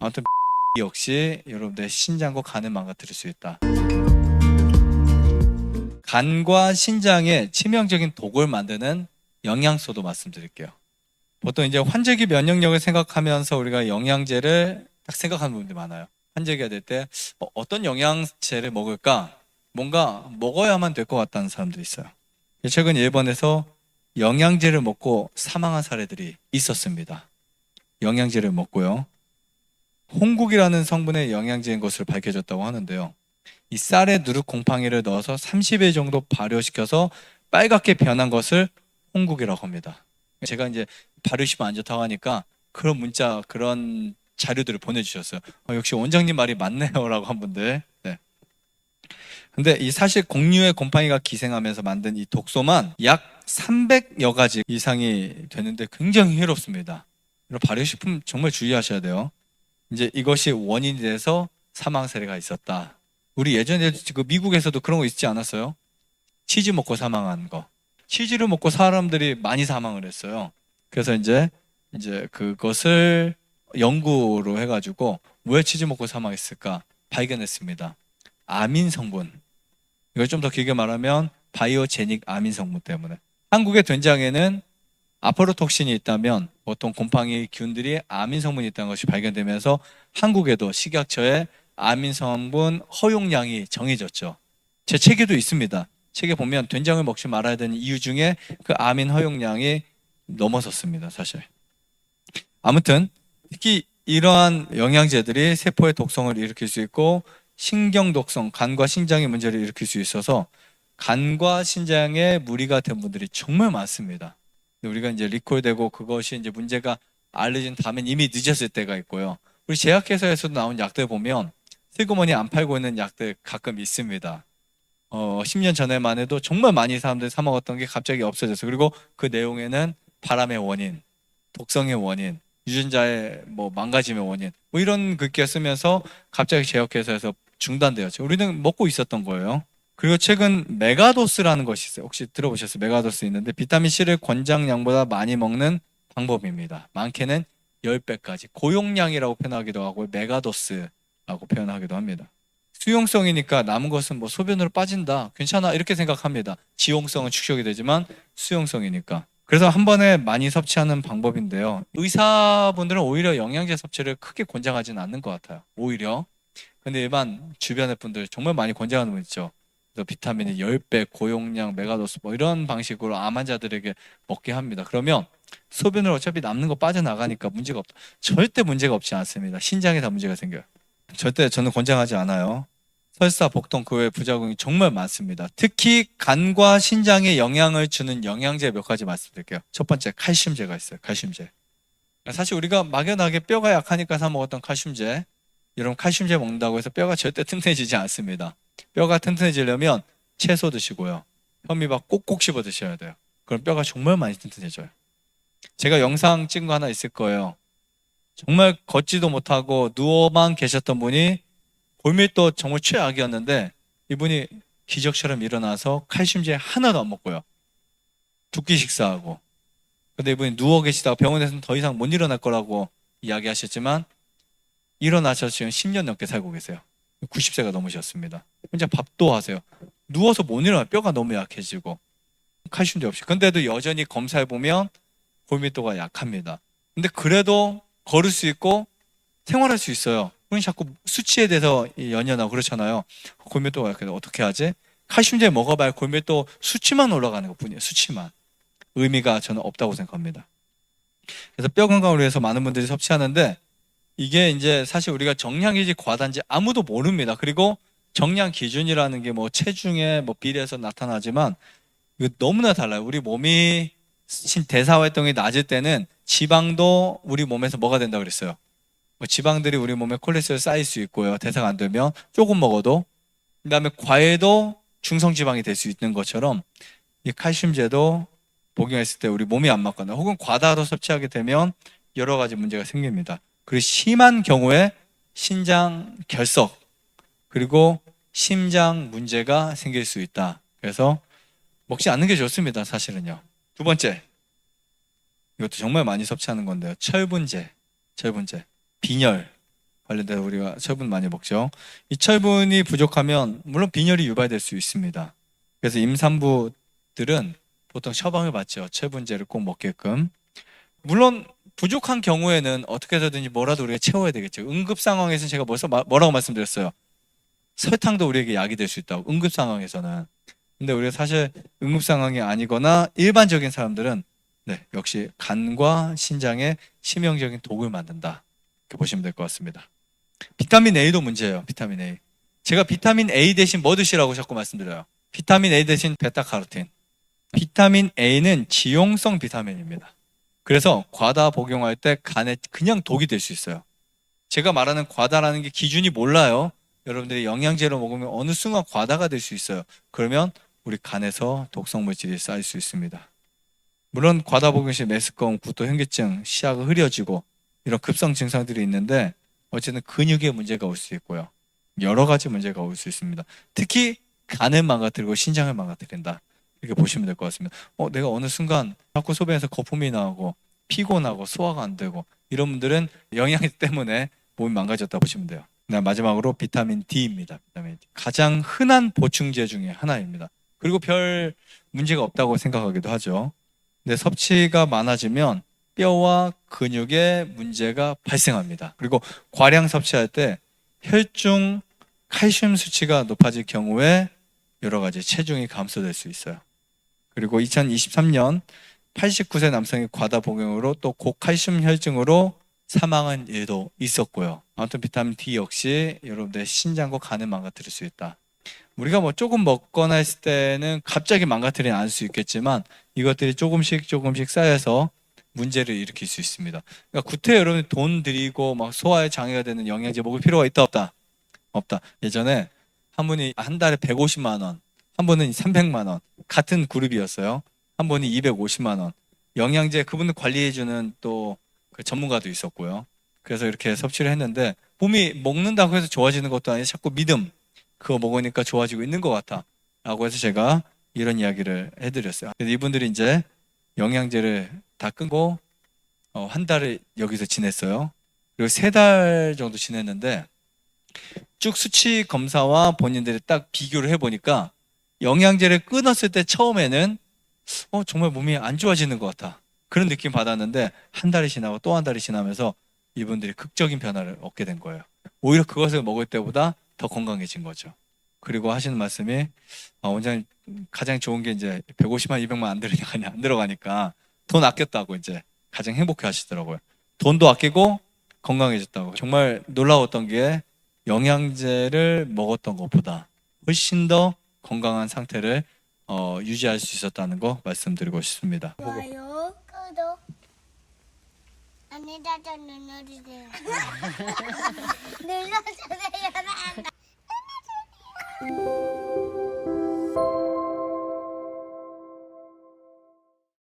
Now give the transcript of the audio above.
아무튼 역시 여러분들의 신장과 간을 망가뜨릴 수 있다. 간과 신장에 치명적인 독을 만드는 영양소도 말씀드릴게요. 보통 이제 환절기 면역력을 생각하면서 우리가 영양제를 딱 생각하는 분들이 많아요. 환절기가 될 때 어떤 영양제를 먹을까? 뭔가 먹어야만 될 것 같다는 사람들이 있어요. 최근 일본에서 영양제를 먹고 사망한 사례들이 있었습니다. 영양제를 먹고요. 홍국이라는 성분의 영양제인 것으로 밝혀졌다고 하는데요. 이 쌀에 누룩 곰팡이를 넣어서 30일 정도 발효시켜서 빨갛게 변한 것을 홍국이라고 합니다. 제가 이제 발효시면 안 좋다고 하니까 그런 문자, 그런 자료들을 보내주셨어요. 역시 원장님 말이 맞네요 라고 한 분들. 네. 근데 이 사실 곡류의 곰팡이가 기생하면서 만든 이 독소만 약 300여 가지 이상이 되는데 굉장히 해롭습니다. 발효식품 정말 주의하셔야 돼요. 이제 이것이 원인이 돼서 사망 사례가 있었다. 우리 예전에 그 미국에서도 그런 거 있지 않았어요? 치즈 먹고 사망한 거. 치즈를 먹고 사람들이 많이 사망을 했어요. 그래서 이제 그것을 연구로 해가지고 왜 치즈 먹고 사망했을까 발견했습니다. 아민 성분. 이걸 좀 더 길게 말하면 바이오제닉 아민 성분 때문에. 한국의 된장에는 아포로톡신이 있다면 보통 곰팡이 균들이 아민 성분이 있다는 것이 발견되면서 한국에도 식약처에 아민 성분 허용량이 정해졌죠. 제 책에도 있습니다. 책에 보면 된장을 먹지 말아야 되는 이유 중에 그 아민 허용량이 넘어섰습니다, 사실. 아무튼 특히 이러한 영양제들이 세포의 독성을 일으킬 수 있고 신경 독성, 간과 신장의 문제를 일으킬 수 있어서 간과 신장에 무리가 된 분들이 정말 많습니다. 우리가 이제 리콜되고 그것이 이제 문제가 알려진 다음엔 이미 늦었을 때가 있고요. 우리 제약회사에서도 나온 약들 보면 슬그머니 안 팔고 있는 약들 가끔 있습니다. 10년 전에만 해도 정말 많이 사람들이 사 먹었던 게 갑자기 없어졌어요. 그리고 그 내용에는 바람의 원인, 독성의 원인, 유전자의 망가짐의 원인 이런 글귀가 쓰면서 갑자기 제약회사에서 중단되었죠. 우리는 먹고 있었던 거예요. 그리고 최근 메가도스라는 것이 있어요. 혹시 들어보셨어요? 메가도스 있는데 비타민C를 권장량보다 많이 먹는 방법입니다. 많게는 10배까지 고용량이라고 표현하기도 하고 메가도스라고 표현하기도 합니다. 수용성이니까 남은 것은 소변으로 빠진다. 괜찮아. 이렇게 생각합니다. 지용성은 축적이 되지만 수용성이니까. 그래서 한 번에 많이 섭취하는 방법인데요. 의사분들은 오히려 영양제 섭취를 크게 권장하지는 않는 것 같아요. 오히려. 근데 일반 주변의 분들 정말 많이 권장하는 분 있죠. 그래서 비타민이 10배, 고용량, 메가도스 이런 방식으로 암 환자들에게 먹게 합니다. 그러면 소변을 어차피 남는 거 빠져나가니까 문제가 없다. 절대 문제가 없지 않습니다. 신장에 다 문제가 생겨요. 절대 저는 권장하지 않아요. 설사, 복통 그 외 부작용이 정말 많습니다. 특히 간과 신장에 영향을 주는 영양제 몇 가지 말씀드릴게요. 첫 번째, 칼슘제가 있어요. 칼슘제. 사실 우리가 막연하게 뼈가 약하니까 사 먹었던 칼슘제, 여러분 칼슘제 먹는다고 해서 뼈가 절대 튼튼해지지 않습니다. 뼈가 튼튼해지려면 채소 드시고요. 현미밥 꼭꼭 씹어 드셔야 돼요. 그럼 뼈가 정말 많이 튼튼해져요. 제가 영상 찍은 거 하나 있을 거예요. 정말 걷지도 못하고 누워만 계셨던 분이 골밀도 정말 최악이었는데 이분이 기적처럼 일어나서 칼슘제 하나도 안 먹고요. 2끼 식사하고. 근데 이분이 누워 계시다가 병원에서는 더 이상 못 일어날 거라고 이야기하셨지만 일어나셔서 지금 10년 넘게 살고 계세요. 90세가 넘으셨습니다. 혼자 밥도 하세요. 누워서 못 일어나요. 뼈가 너무 약해지고 칼슘도 없이. 근데도 여전히 검사해보면 골밀도가 약합니다. 근데 그래도 걸을 수 있고 생활할 수 있어요. 우리 자꾸 수치에 대해서 연연하고 그렇잖아요. 골밀도가 약해서 어떻게 하지? 칼슘제 먹어봐야 골밀도 수치만 올라가는 것 뿐이에요. 수치만. 의미가 저는 없다고 생각합니다. 그래서 뼈 건강을 위해서 많은 분들이 섭취하는데 이게 이제 사실 우리가 정량이지 과단지 아무도 모릅니다. 그리고 정량 기준이라는 게 체중에 비례해서 나타나지만 이거 너무나 달라요. 우리 몸이 대사 활동이 낮을 때는 지방도 우리 몸에서 뭐가 된다 그랬어요. 지방들이 우리 몸에 콜레스테롤 쌓일 수 있고요. 대사가 안 되면 조금 먹어도. 그다음에 과해도 중성지방이 될 수 있는 것처럼 이 칼슘제도 복용했을 때 우리 몸이 안 맞거나 혹은 과다로 섭취하게 되면 여러 가지 문제가 생깁니다. 그리고 심한 경우에 신장 결석 그리고 심장 문제가 생길 수 있다. 그래서 먹지 않는 게 좋습니다. 사실은요. 두 번째, 이것도 정말 많이 섭취하는 건데요. 철분제. 빈혈. 관련돼서 우리가 철분 많이 먹죠. 이 철분이 부족하면 물론 빈혈이 유발될 수 있습니다. 그래서 임산부들은 보통 처방을 받죠. 철분제를 꼭 먹게끔. 물론 부족한 경우에는 어떻게 해서든지 뭐라도 우리가 채워야 되겠죠. 응급 상황에서는 제가 벌써 뭐라고 말씀드렸어요. 설탕도 우리에게 약이 될 수 있다고, 응급 상황에서는. 근데 우리가 사실 응급 상황이 아니거나 일반적인 사람들은 네, 역시 간과 신장에 치명적인 독을 만든다. 이렇게 보시면 될 것 같습니다. 비타민 A도 문제예요. 비타민 A. 제가 비타민 A 대신 뭐 드시라고 자꾸 말씀드려요. 비타민 A 대신 베타카로틴. 비타민 A는 지용성 비타민입니다. 그래서 과다 복용할 때 간에 그냥 독이 될 수 있어요. 제가 말하는 과다라는 게 기준이 몰라요. 여러분들이 영양제로 먹으면 어느 순간 과다가 될 수 있어요. 그러면 우리 간에서 독성 물질이 쌓일 수 있습니다. 물론 과다 복용 시 메스꺼움, 구토, 현기증, 시야가 흐려지고 이런 급성 증상들이 있는데 어쨌든 근육에 문제가 올 수 있고요. 여러 가지 문제가 올 수 있습니다. 특히 간을 망가뜨리고 신장을 망가뜨린다. 이렇게 보시면 될 것 같습니다. 내가 어느 순간 자꾸 소변에서 거품이 나오고 피곤하고 소화가 안 되고 이런 분들은 영양 때문에 몸이 망가졌다 보시면 돼요. 마지막으로 비타민 D입니다. 비타민 D. 가장 흔한 보충제 중에 하나입니다. 그리고 별 문제가 없다고 생각하기도 하죠. 근데 섭취가 많아지면 뼈와 근육에 문제가 발생합니다. 그리고 과량 섭취할 때 혈중 칼슘 수치가 높아질 경우에 여러 가지 체중이 감소될 수 있어요. 그리고 2023년 89세 남성의 과다 복용으로 또 고칼슘 혈증으로 사망한 일도 있었고요. 아무튼 비타민 D 역시 여러분들의 신장과 간을 망가뜨릴 수 있다. 우리가 뭐 조금 먹거나 했을 때는 갑자기 망가뜨리지 않을 수 있겠지만 이것들이 조금씩 쌓여서 문제를 일으킬 수 있습니다. 그러니까 구태 여러분이 돈 들이고 막 소화에 장애가 되는 영양제 먹을 필요가 있다 없다? 없다. 예전에 한 분이 한 달에 150만 원, 한 분은 300만 원, 같은 그룹이었어요. 한 분이 250만 원. 영양제 그분을 관리해주는 또 그 전문가도 있었고요. 그래서 이렇게 섭취를 했는데 몸이 먹는다고 해서 좋아지는 것도 아니고 자꾸 믿음, 그거 먹으니까 좋아지고 있는 것 같아 라고 해서 제가 이런 이야기를 해드렸어요. 그래서 이분들이 이제 영양제를 다 끊고 한 달을 여기서 지냈어요. 그리고 3달 정도 지냈는데 쭉 수치 검사와 본인들이 딱 비교를 해보니까 영양제를 끊었을 때 처음에는 정말 몸이 안 좋아지는 것 같아. 그런 느낌 받았는데 한 달이 지나고 또 한 달이 지나면서 이분들이 극적인 변화를 얻게 된 거예요. 오히려 그것을 먹을 때보다 더 건강해진 거죠. 그리고 하시는 말씀이 원장님 가장 좋은 게 이제 150만, 200만 안 들어가니까 돈 아꼈다고 이제 가장 행복해 하시더라고요. 돈도 아끼고 건강해졌다고. 정말 놀라웠던 게 영양제를 먹었던 것보다 훨씬 더 건강한 상태를 유지할 수 있었다는 거 말씀드리고 싶습니다. 좋아요, 구독, 안내자전 눌러주세요. 눌러주세요. 눌러주세요.